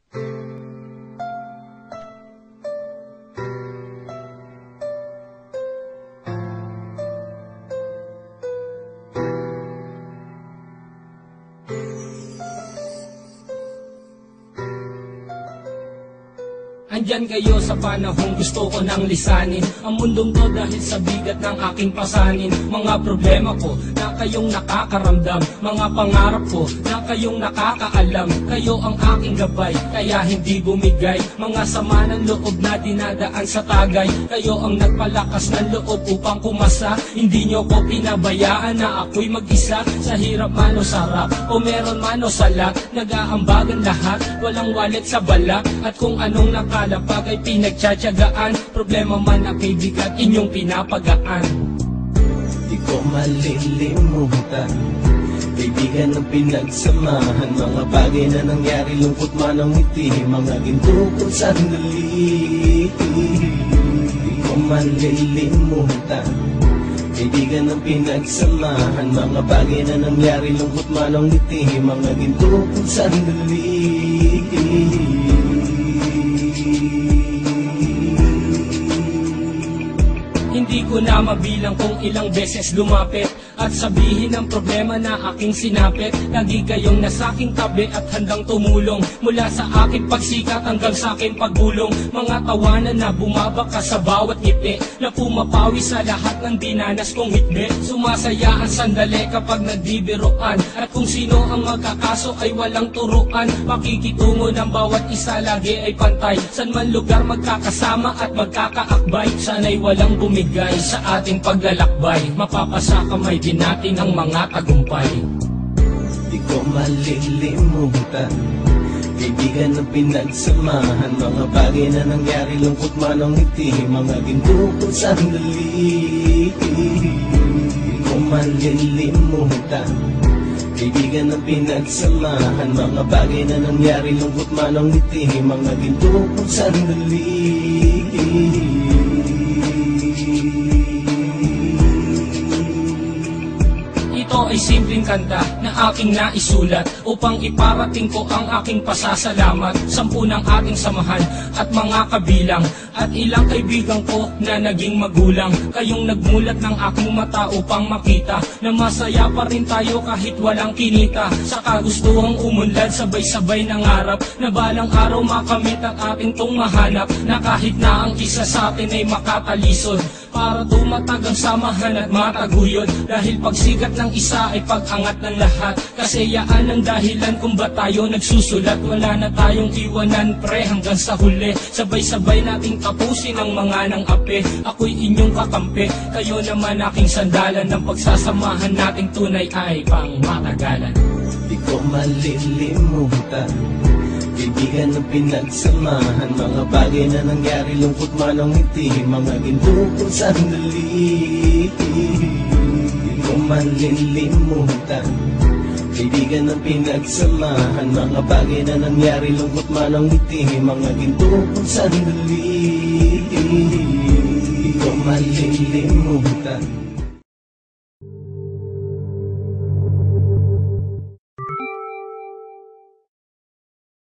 Andyan kayo sa panahong gusto ko nang lisanin ang mundong to dahil sa bigat ng aking pasanin. Mga problema ko na kayong nakakaramdam, mga pangarap ko na kayong nakakaalam. Kayo ang aking gabay, kaya hindi bumigay. Mga sama ng loob na dinadaan sa tagay. Kayo ang nagpalakas ng loob upang kumasa. Hindi nyo ko pinabayaan na ako'y mag-isa. Sa hirap man o sarap, o meron man o sala, nag-aambagan lahat, walang walit sa balak. At kung anong nakalapag ay pinagtsatsagaan, problema man na kaibigan, inyong pinapagaan. Di ko malilimutan, kaibigan ng pinagsamahan. Mga bagay na nangyari, lungkot man ang ngiti, mga ginto kong sandali. Di ko malilimutan, kaibigan ng pinagsamahan. Mga bagay na nangyari, lungkot man ang ngiti, mga ginto kong sandali. Hindi ko na mabilang kung ilang beses lumapit at sabihin ang problema na aking sinapit. Lagi kayong nasa aking tabi at handang tumulong, mula sa aking pagsikat hanggang sa aking paggulong. Mga tawanan na bumabaka sa bawat ngiti, na pumapawi sa lahat ng dinanas kong hitbit. Sumasaya ang sandali kapag nagbibiroan, at kung sino ang magkakaso ay walang turuan. Makikitungo ng bawat isa lagi ay pantay, san man lugar magkakasama at magkakaakbay. Sana'y walang bumigay sa ating paglalakbay, mapapasa kamay din natin ang mga tagumpay. Di ko malilimutan, kaibigan ng pinagsamahan. Mga bagay na nangyari, lungkot man ang ngiti, mga ginto kong sandali. Di ko malilimutan, kaibigan ng pinagsamahan. Mga bagay na nangyari, lungkot man ang ngiti, mga ginto kong sandali. Ito ay simpleng kanta na aking naisulat upang iparating ko ang aking pasasalamat. 10 ng ating samahan at mga kabilang, at ilang kaibigan ko na naging magulang. Kayong nagmulat ng aking mata upang makita na masaya pa rin tayo kahit walang kinita. Sa kagustuhang umunlad, sabay-sabay nangarap na balang araw makamit ang ating tong mahanap, na kahit na ang isa sa atin ay makatalisod, para tumatag ang samahan at mataguyod. Dahil pagsikat ng isa ay pag-angat ng lahat, kasayaan ang dahilan kung ba tayo nagsusulat. Wala na tayong iwanan pre hanggang sa huli, sabay-sabay nating tapusin ang mga nang ape. Ako'y inyong kakampi, kayo naman aking sandalan, ng pagsasamahan nating tunay ay pang matagalan. Di ko malilimutan, kaibigan ng pinagsamahan. Mga bagay na nangyari, lungkot man ang ngiti, mga ginto kong sandali. Di ko malilimutan, kaibigan ng pinagsamahan. Mga bagay na nangyari, lungkot man ang ngiti, mga ginto kong sandali. Di ko malilimutan.